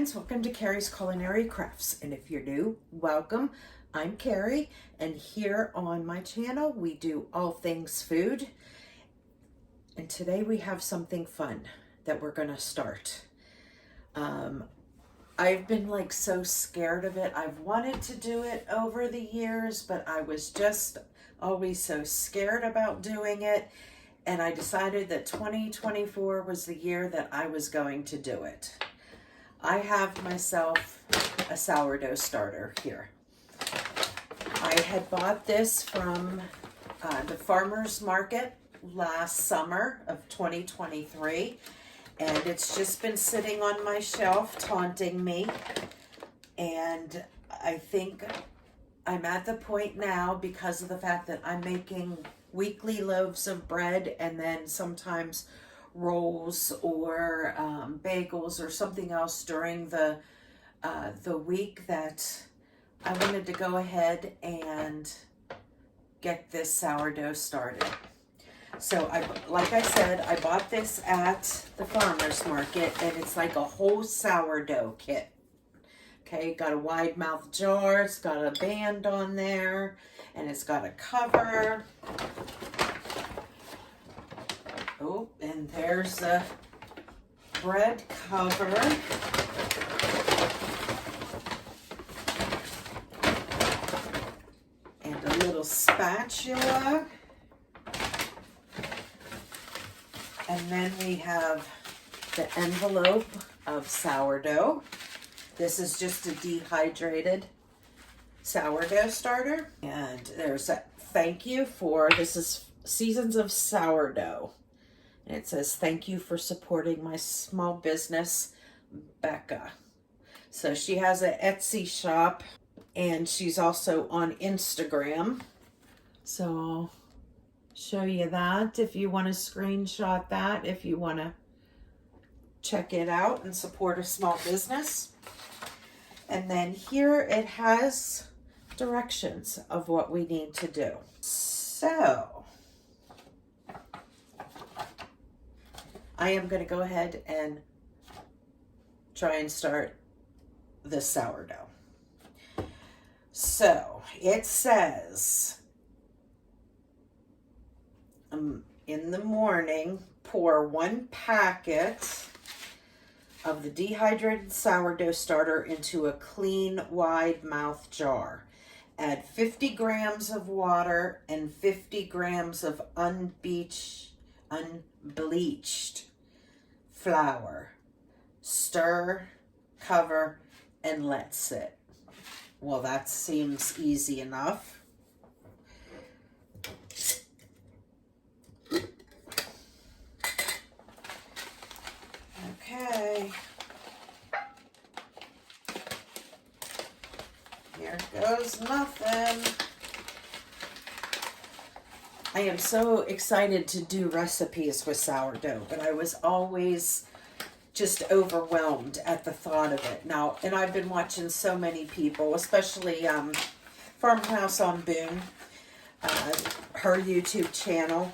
friends, welcome to Carrie's Culinary Crafts, and if you're new, welcome. I'm Carrie, and here on my channel we do all things food, and today we have something fun that we're gonna start. I've been like so scared of it. I've wanted to do it over the years, but I was just always so scared about doing it, and I decided that 2024 was the year that I was going to do it. I have myself a sourdough starter here. I had bought this from the farmer's market last summer of 2023, and it's just been sitting on my shelf taunting me, and I think I'm at the point now, because of the fact that I'm making weekly loaves of bread and then sometimes rolls or bagels or something else during the week, that I wanted to go ahead and get this sourdough started. So like I said, I bought this at the farmer's market, and it's like a whole sourdough kit. Okay, got a wide mouth jar, it's got a band on there, and it's got a cover. Oh, and there's a bread cover. And a little spatula. And then we have the envelope of sourdough. This is just a dehydrated sourdough starter. And there's a thank you for, this is Seasons of Sourdough. And it says, thank you for supporting my small business, Becca. So she has an Etsy shop, and she's also on Instagram. So I'll show you that if you want to screenshot that, if you want to check it out and support a small business. And then here it has directions of what we need to do. So I am going to go ahead and try and start the sourdough. So it says, in the morning, pour 1 packet of the dehydrated sourdough starter into a clean, wide mouth jar. Add 50 grams of water and 50 grams of unbleached flour. Stir, cover, and let sit. Well, that seems easy enough. Okay. Here goes nothing. I am so excited to do recipes with sourdough, but I was always just overwhelmed at the thought of it. Now, and I've been watching so many people, especially Farmhouse on Boone, her YouTube channel.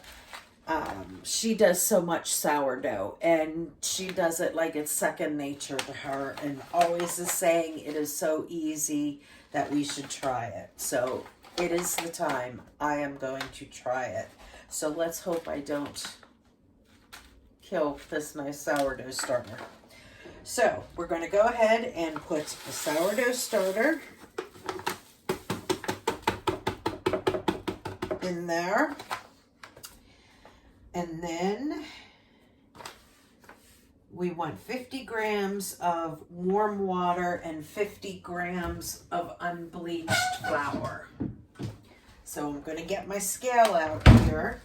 She does so much sourdough, and she does it like it's second nature to her, and always is saying it is so easy that we should try it. So it is the time. I am going to try it. So let's hope I don't kill this nice sourdough starter. So we're going to go ahead and put the sourdough starter in there. And then we want 50 grams of warm water and 50 grams of unbleached flour. So I'm going to get my scale out here.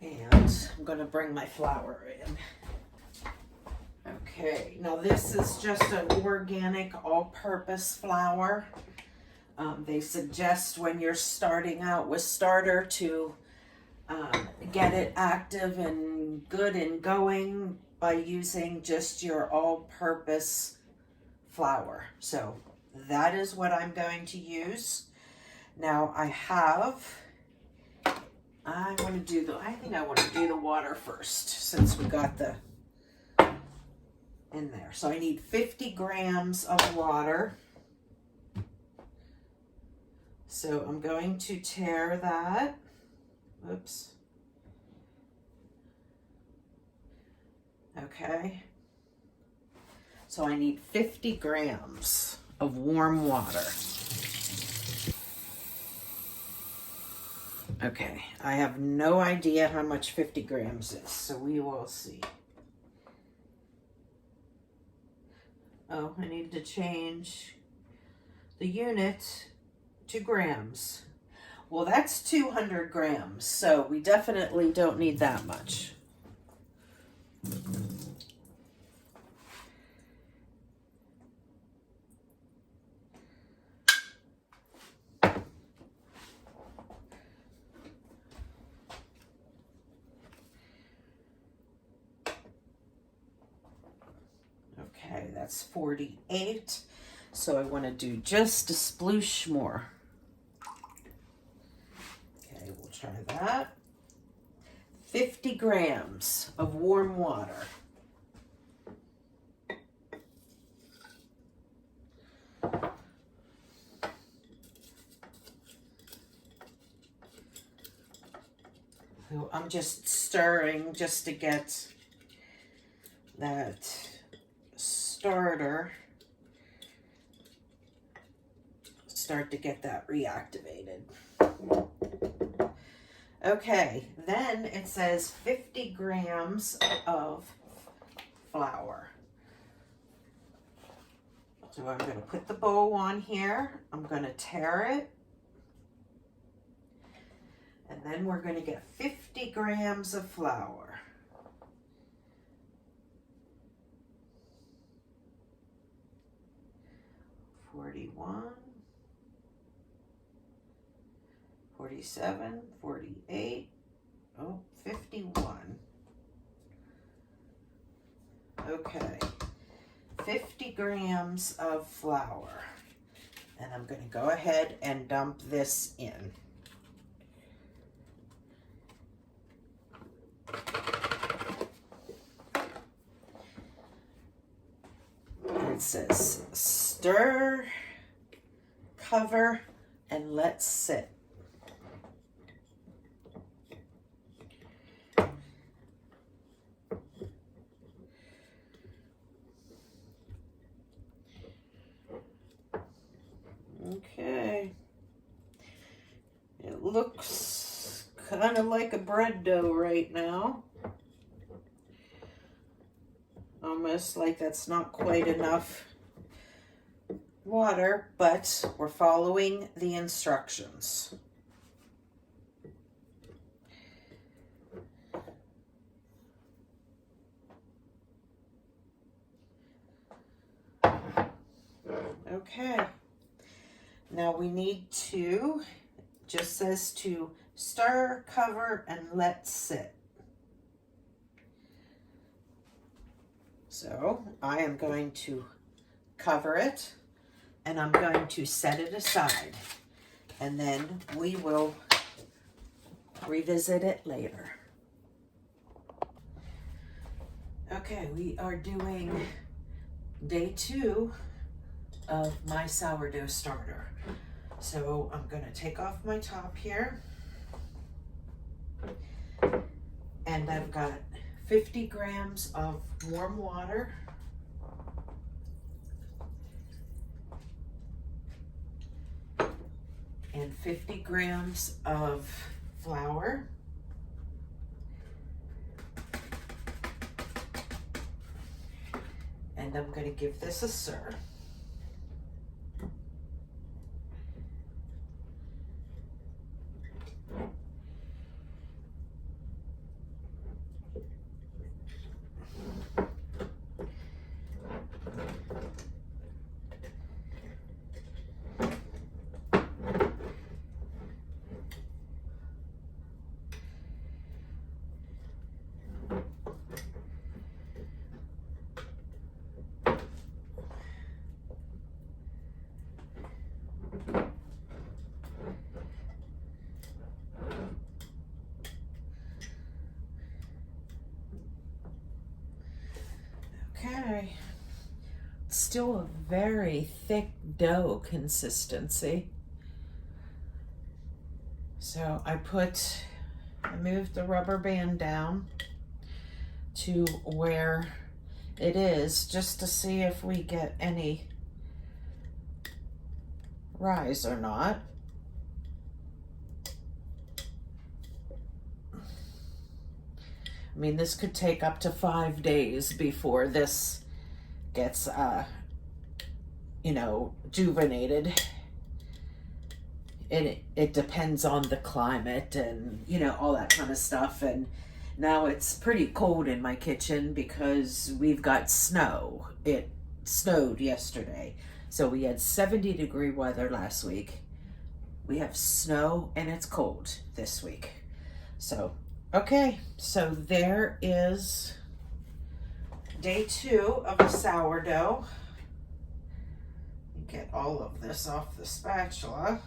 And I'm going to bring my flour in. Okay, now this is just an organic all-purpose flour. They suggest when you're starting out with starter to get it active and good and going by using just your all-purpose flour. So that is what I'm going to use. Now I have I think I want to do the water first since we got the in there. So I need 50 grams of water. So I'm going to tare that. Oops. Okay. So I need 50 grams of warm water. Okay, I have no idea how much 50 grams is, so we will see. Oh, I need to change the unit to grams. Well, that's 200 grams, so we definitely don't need that much. Okay, that's 48. So I want to do just a sploosh more. Okay, we'll try that. 50 grams of warm water. So I'm just stirring just to get that starter, start to get that reactivated. Okay, then it says 50 grams of flour. So I'm going to put the bowl on here. I'm going to tare it. And then we're going to get 50 grams of flour. 41, 47, 48, 51. Okay, 50 grams of flour. And I'm going to go ahead and dump this in. It says stir, cover, and let sit. Okay. It looks kind of like a bread dough right now. Almost like that's not quite enough water, but we're following the instructions. Okay. Now we need to, just says to stir, cover, and let sit. So I am going to cover it and I'm going to set it aside, and then we will revisit it later. Okay, we are doing day 2 of my sourdough starter. So I'm going to take off my top here, and I've got 50 grams of warm water, and 50 grams of flour, and I'm going to give this a stir. Okay. Still a very thick dough consistency. So I moved the rubber band down to where it is, just to see if we get any rise or not. I mean, this could take up to 5 days before this gets, juvenated. It depends on the climate and, all that kind of stuff. And now it's pretty cold in my kitchen because we've got snow. It snowed yesterday. So we had 70-degree weather last week. We have snow and it's cold this week. So, okay. So there is day 2 of the sourdough. Get all of this off the spatula.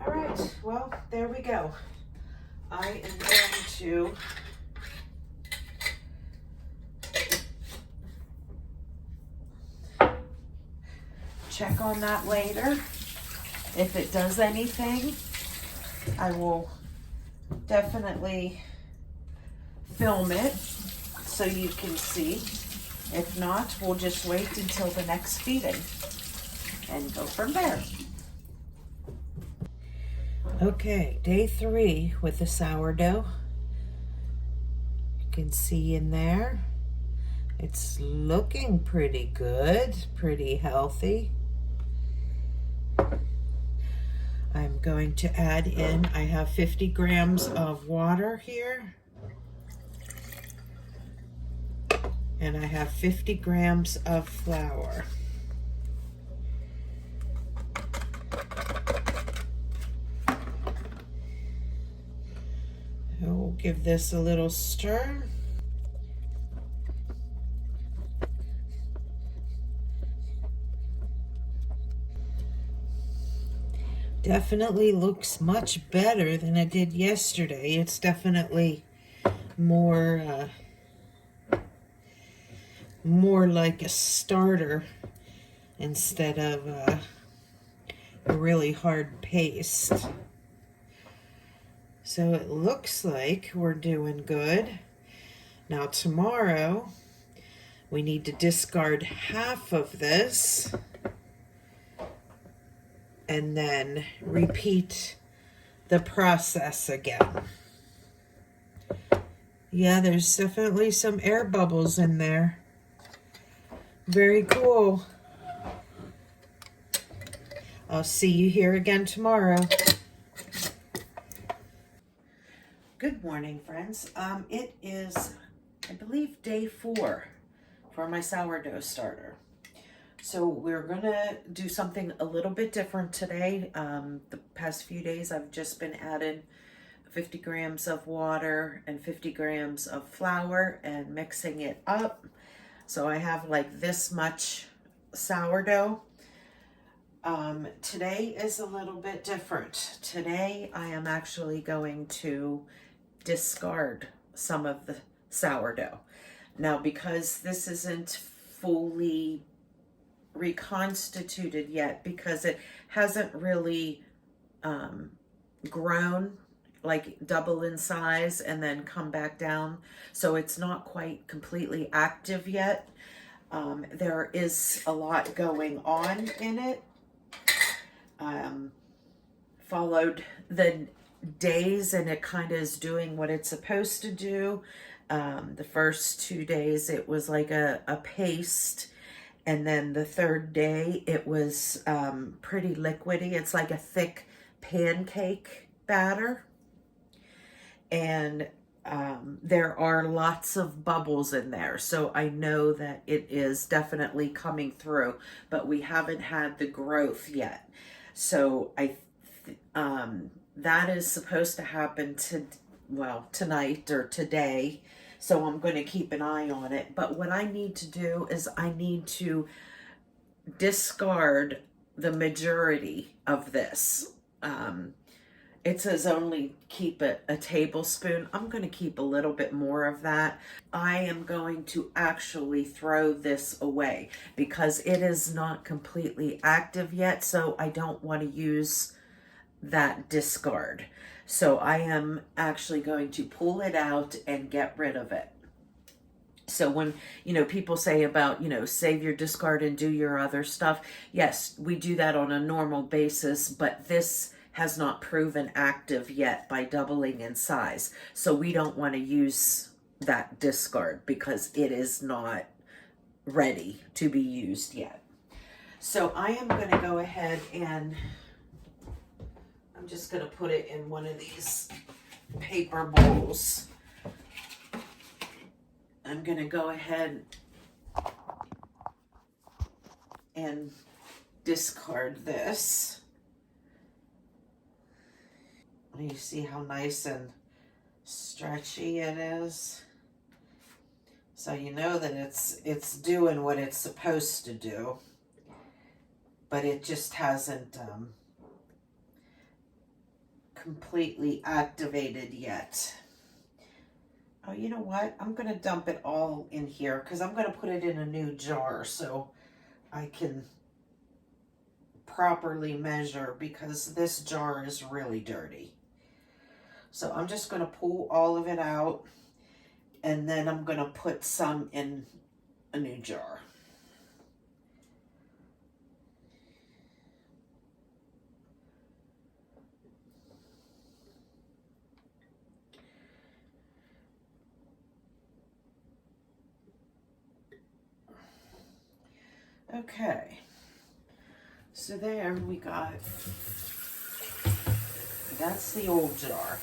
All right, well, there we go. I am going to check on that later. If it does anything, I will definitely film it so you can see. If not, we'll just wait until the next feeding and go from there. Okay, day 3 with the sourdough. You can see in there, it's looking pretty good, pretty healthy. I'm going to add in, I have 50 grams of water here. And I have 50 grams of flour. We'll give this a little stir. Definitely looks much better than it did yesterday. It's definitely more like a starter instead of a really hard paste. So it looks like we're doing good. Now tomorrow we need to discard half of this and then repeat the process again. Yeah, there's definitely some air bubbles in there. Very cool. I'll see you here again tomorrow. Good morning, friends. It is, I believe, day 4 for my sourdough starter. So we're gonna do something a little bit different today. The past few days I've just been adding 50 grams of water and 50 grams of flour and mixing it up. So I have like this much sourdough. Today is a little bit different. Today I am actually going to discard some of the sourdough. Now, because this isn't fully reconstituted yet, because it hasn't really grown, like double in size and then come back down, so it's not quite completely active yet. There is a lot going on in it. Followed the days and it kind of is doing what it's supposed to do. The first 2 days it was like a paste, and then the third day it was pretty liquidy. It's like a thick pancake batter, and there are lots of bubbles in there, so I know that it is definitely coming through, but we haven't had the growth yet. So that is supposed to happen tonight or today, so I'm going to keep an eye on it. But what I need to do is I need to discard the majority of this. It says only keep it a tablespoon. I'm going to keep a little bit more of that. I am going to actually throw this away because it is not completely active yet, so I don't want to use that discard. So I am actually going to pull it out and get rid of it. So when, people say about, save your discard and do your other stuff, yes, we do that on a normal basis, but this has not proven active yet by doubling in size. So we don't want to use that discard because it is not ready to be used yet. So I am going to go ahead and I'm just going to put it in one of these paper bowls. I'm going to go ahead and discard this. You see how nice and stretchy it is? So you know that it's doing what it's supposed to do, but it just hasn't completely activated yet. Oh, you know what? I'm going to dump it all in here because I'm going to put it in a new jar so I can properly measure because this jar is really dirty. So I'm just going to pull all of it out and then I'm going to put some in a new jar. Okay, so there we got, that's the old jar.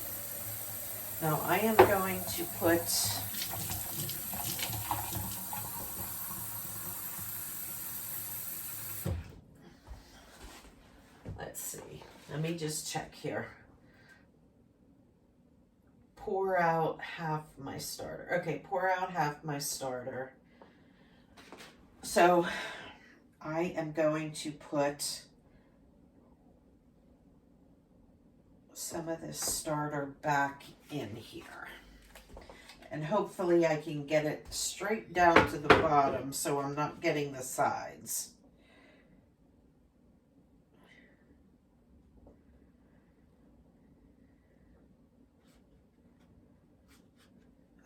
Now I am going to put let's see, let me just check here. Pour out half my starter. Okay, pour out half my starter. So I am going to put some of this starter back in here. And hopefully I can get it straight down to the bottom so I'm not getting the sides.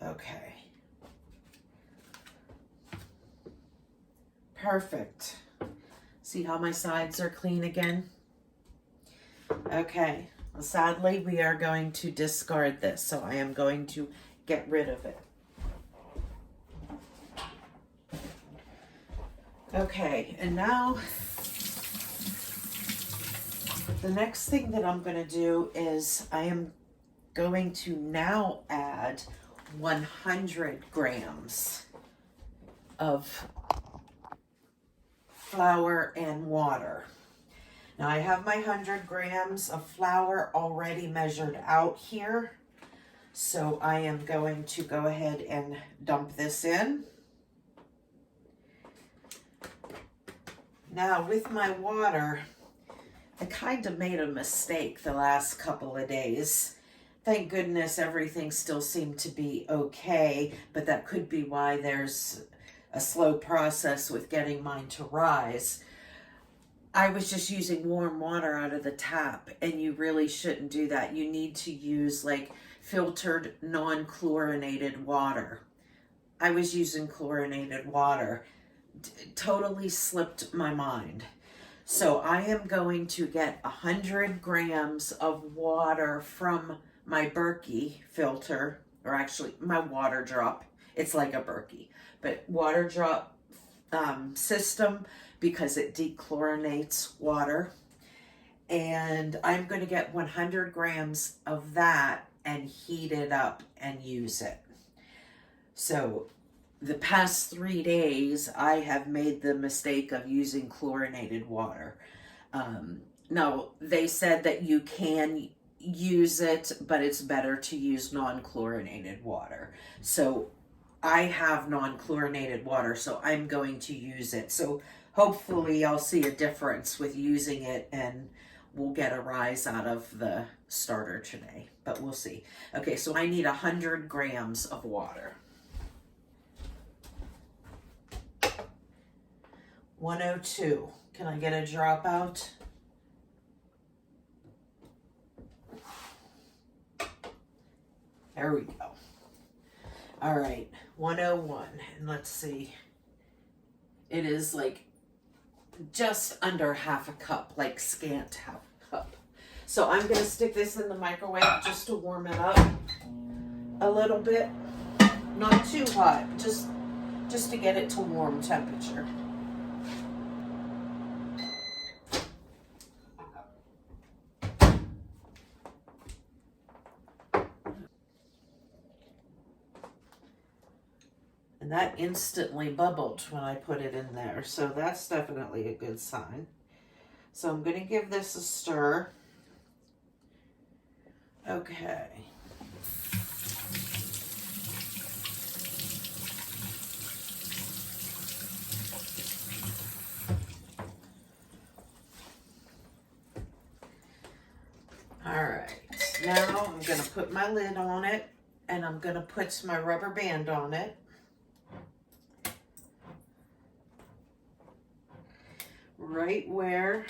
Okay. Perfect. See how my sides are clean again? Okay. Well, sadly, we are going to discard this, so I am going to get rid of it. Okay, and now the next thing that I'm going to do is I am going to now add 100 grams of flour and water. Now I have my 100 grams of flour already measured out here. So I am going to go ahead and dump this in. Now with my water, I kind of made a mistake the last couple of days. Thank goodness everything still seemed to be okay, but that could be why there's a slow process with getting mine to rise. I was just using warm water out of the tap, and you really shouldn't do that. You need to use like filtered non-chlorinated water. I was using chlorinated water. Totally slipped my mind. So I am going to get 100 grams of water from my Berkey filter, or actually my water drop. It's like a Berkey, but water drop system because it dechlorinates water. And I'm going to get 100 grams of that and heat it up and use it. So the past 3 days, I have made the mistake of using chlorinated water. Now, they said that you can use it, but it's better to use non-chlorinated water. So I have non-chlorinated water, so I'm going to use it. So hopefully I'll see a difference with using it and we'll get a rise out of the starter today, but we'll see. Okay, so I need 100 grams of water. 102. Can I get a dropout? There we go. All right, 101. And let's see. It is like just under half a cup, like scant half a cup. So I'm going to stick this in the microwave just to warm it up a little bit. Not too hot, just to get it to warm temperature. And that instantly bubbled when I put it in there. So that's definitely a good sign. So I'm going to give this a stir. Okay. All right. Now I'm going to put my lid on it, and I'm going to put my rubber band on it. Right where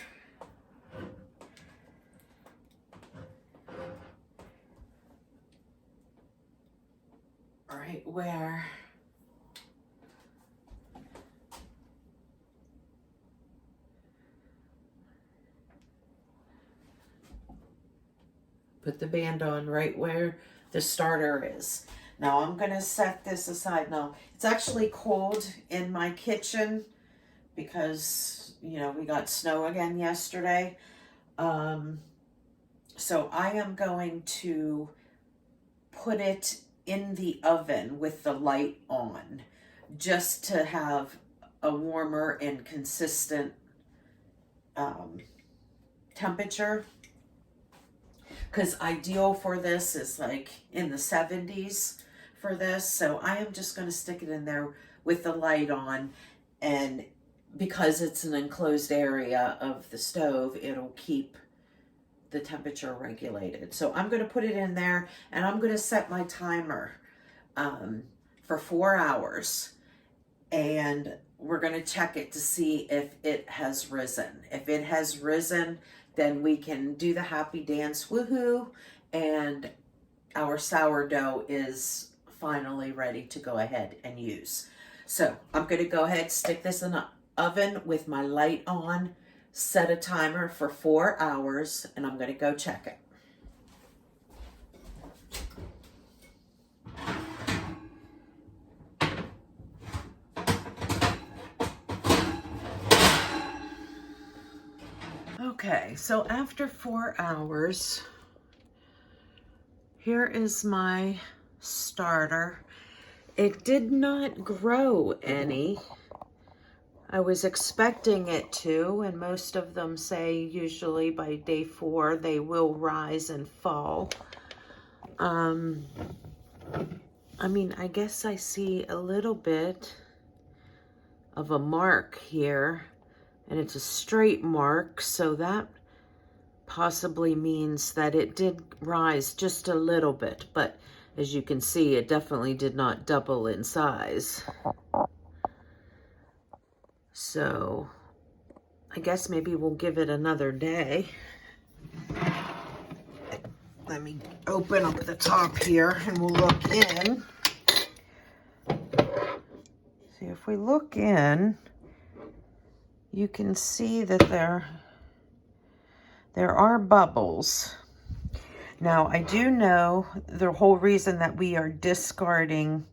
put the band on right where the starter is. Now I'm going to set this aside. Now it's actually cold in my kitchen because, you know, we got snow again yesterday. So I am going to put it in the oven with the light on, just to have a warmer and consistent temperature. Because ideal for this is like in the 70s for this. So I am just going to stick it in there with the light on, and because it's an enclosed area of the stove, it'll keep the temperature regulated. So I'm going to put it in there, and I'm going to set my timer for 4 hours, and we're going to check it to see if it has risen. If it has risen, then we can do the happy dance, woohoo, and our sourdough is finally ready to go ahead and use. So I'm going to go ahead, stick this in the oven with my light on, set a timer for 4 hours, and I'm going to go check it. Okay, so after 4 hours, here is my starter. It did not grow any. I was expecting it to, and most of them say usually by day 4 they will rise and fall. I mean, I guess I see a little bit of a mark here, and it's a straight mark, so that possibly means that it did rise just a little bit, but as you can see, it definitely did not double in size. So I guess maybe we'll give it another day. Let me open up the top here and we'll look in. See, if we look in, you can see that there are bubbles. Now, I do know the whole reason that we are discarding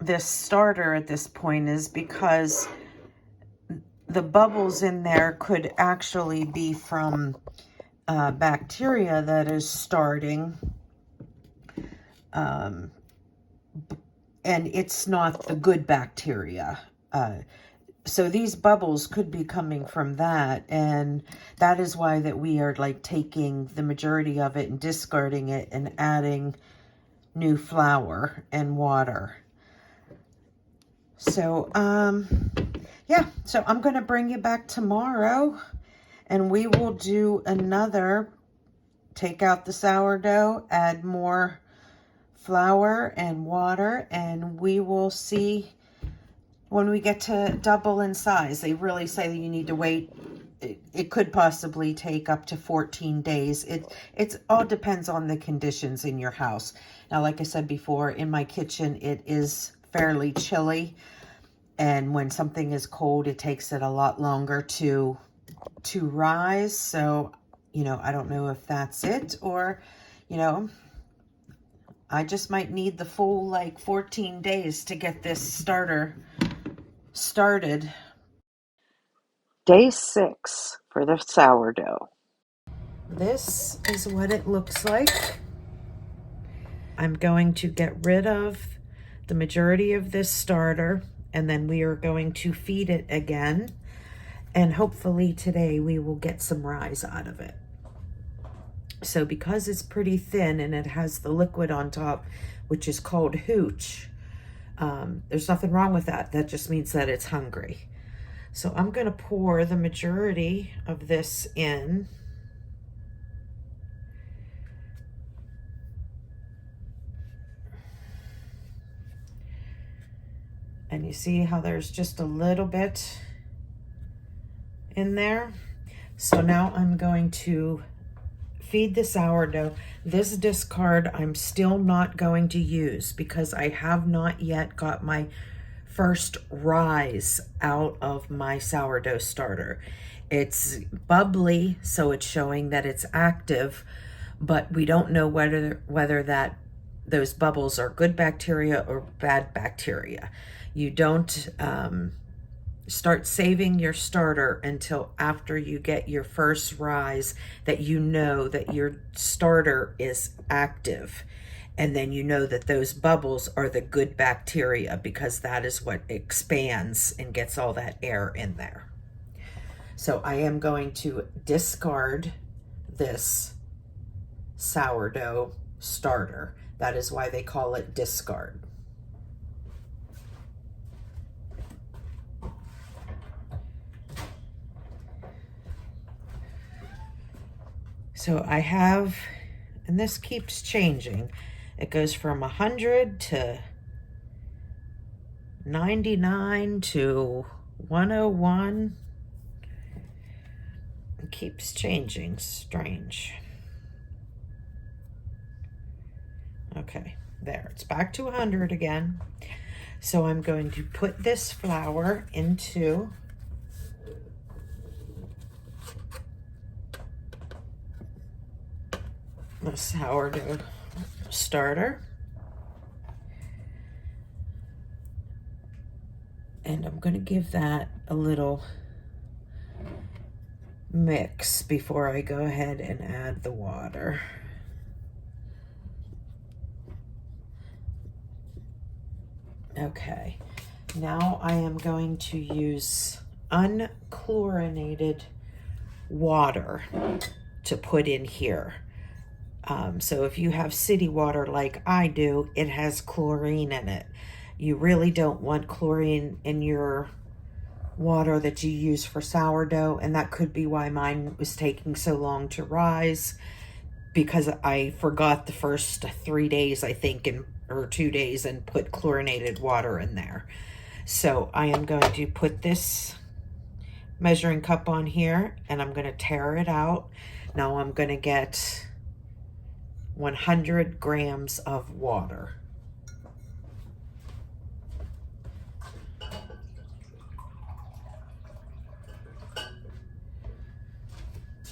this starter at this point is because the bubbles in there could actually be from bacteria that is starting, and it's not the good bacteria. So these bubbles could be coming from that, and that is why that we are like taking the majority of it and discarding it and adding new flour and water. So, yeah, so I'm going to bring you back tomorrow And we will do another, take out the sourdough, add more flour and water, and we will see when we get to double in size. They really say that you need to wait. It could possibly take up to 14 days. It all depends on the conditions in your house. Now, like I said before, in my kitchen, it is fairly chilly. And when something is cold, it takes it a lot longer to rise. So, you know, I don't know if that's it, or, you know, I just might need the full like 14 days to get this starter started. Day 6 for the sourdough. This is what it looks like. I'm going to get rid of the majority of this starter, and then we are going to feed it again. And hopefully today we will get some rise out of it. So because it's pretty thin and it has the liquid on top, which is called hooch, there's nothing wrong with that. That just means that it's hungry. So I'm going to pour the majority of this in. And you see how there's just a little bit in there. So now I'm going to feed the sourdough. This discard I'm still not going to use because I have not yet got my first rise out of my sourdough starter. It's bubbly, so it's showing that it's active, but we don't know whether that those bubbles are good bacteria or bad bacteria. You don't start saving your starter until after you get your first rise, that you know that your starter is active. And then you know that those bubbles are the good bacteria, because that is what expands and gets all that air in there. So I am going to discard this sourdough starter. That is why they call it discard. So I have, and this keeps changing. It goes from 100 to 99 to 101. It keeps changing, strange. Okay, there, it's back to 100 again. So I'm going to put this flour into the sourdough starter. And I'm going to give that a little mix before I go ahead and add the water. Okay, now I am going to use unchlorinated water to put in here. So if you have city water like I do, it has chlorine in it. You really don't want chlorine in your water that you use for sourdough, and that could be why mine was taking so long to rise, because I forgot the first 3 days, I think, or 2 days, and put chlorinated water in there. So I am going to put this measuring cup on here, and I'm going to tare it out. Now I'm going to get 100 grams of water.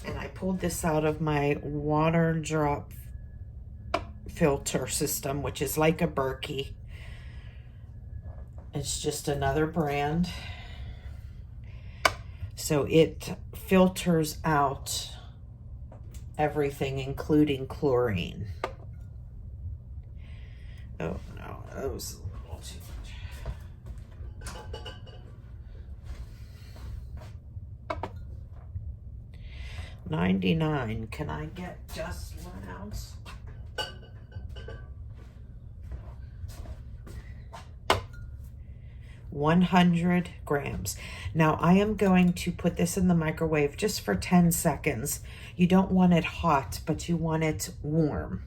And I pulled this out of my water drop filter system, which is like a Berkey. It's just another brand. So it filters out everything, including chlorine. Oh no, that was a little too much. 99. Can I get just 1 ounce? 100 grams. Now I am going to put this in the microwave just for 10 seconds. You don't want it hot, but you want it warm.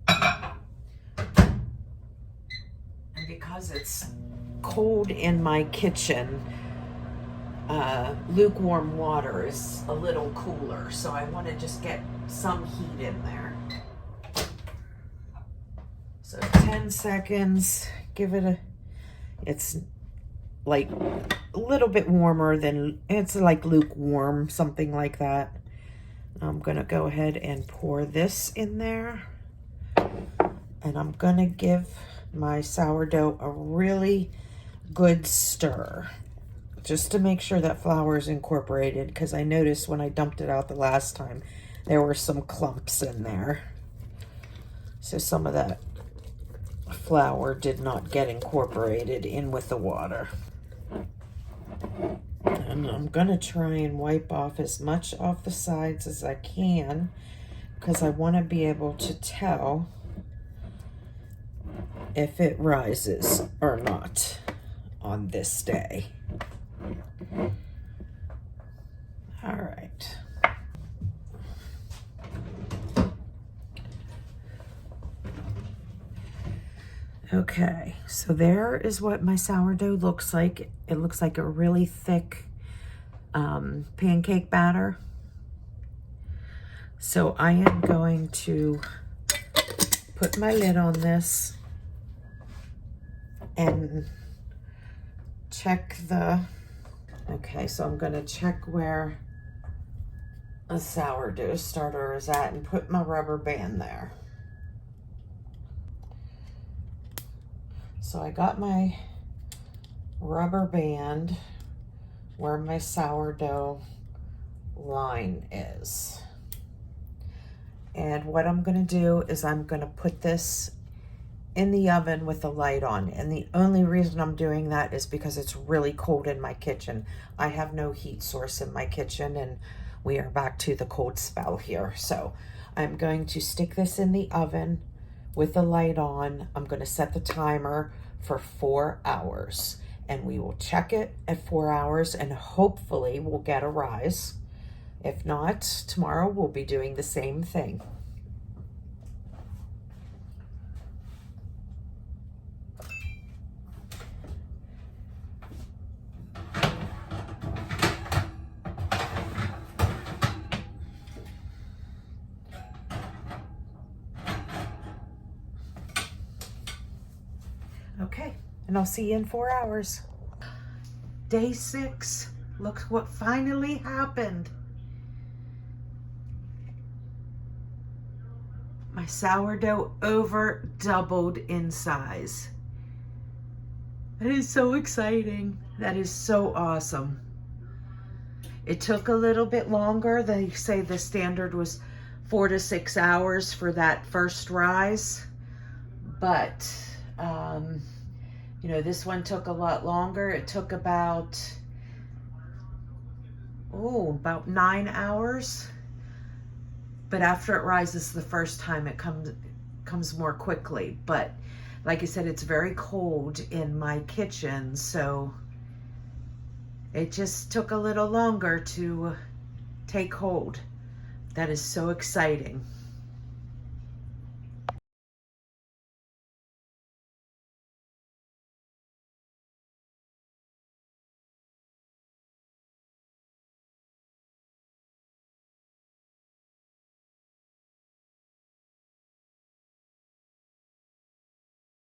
And because it's cold in my kitchen, lukewarm water is a little cooler, so I want to just get some heat in there. So 10 seconds, give it a, it's like a little bit warmer than, it's like lukewarm, something like that. I'm gonna go ahead and pour this in there, and I'm gonna give my sourdough a really good stir, just to make sure that flour is incorporated, because I noticed when I dumped it out the last time, there were some clumps in there. So some of that flour did not get incorporated in with the water. And I'm gonna try and wipe off as much off the sides as I can, because I want to be able to tell if it rises or not on this day. All right. Okay, so there is what my sourdough looks like. It looks like a really thick pancake batter. So I am going to put my lid on this and check the, okay, so I'm gonna check where a sourdough starter is at and put my rubber band there. So I got my rubber band where my sourdough line is. And what I'm gonna do is I'm gonna put this in the oven with the light on. And the only reason I'm doing that is because it's really cold in my kitchen. I have no heat source in my kitchen, and we are back to the cold spell here. So I'm going to stick this in the oven with the light on. I'm going to set the timer for 4 hours, and we will check it at 4 hours, and hopefully we'll get a rise. If not, tomorrow we'll be doing the same thing. Okay, and I'll see you in 4 hours. Day 6, look what finally happened. My sourdough over doubled in size. That is so exciting. That is so awesome. It took a little bit longer. They say the standard was 4 to 6 hours for that first rise, but you know, this one took a lot longer. It took about 9 hours. But after it rises the first time, it comes more quickly. But like I said, it's very cold in my kitchen, so it just took a little longer to take hold. That is so exciting.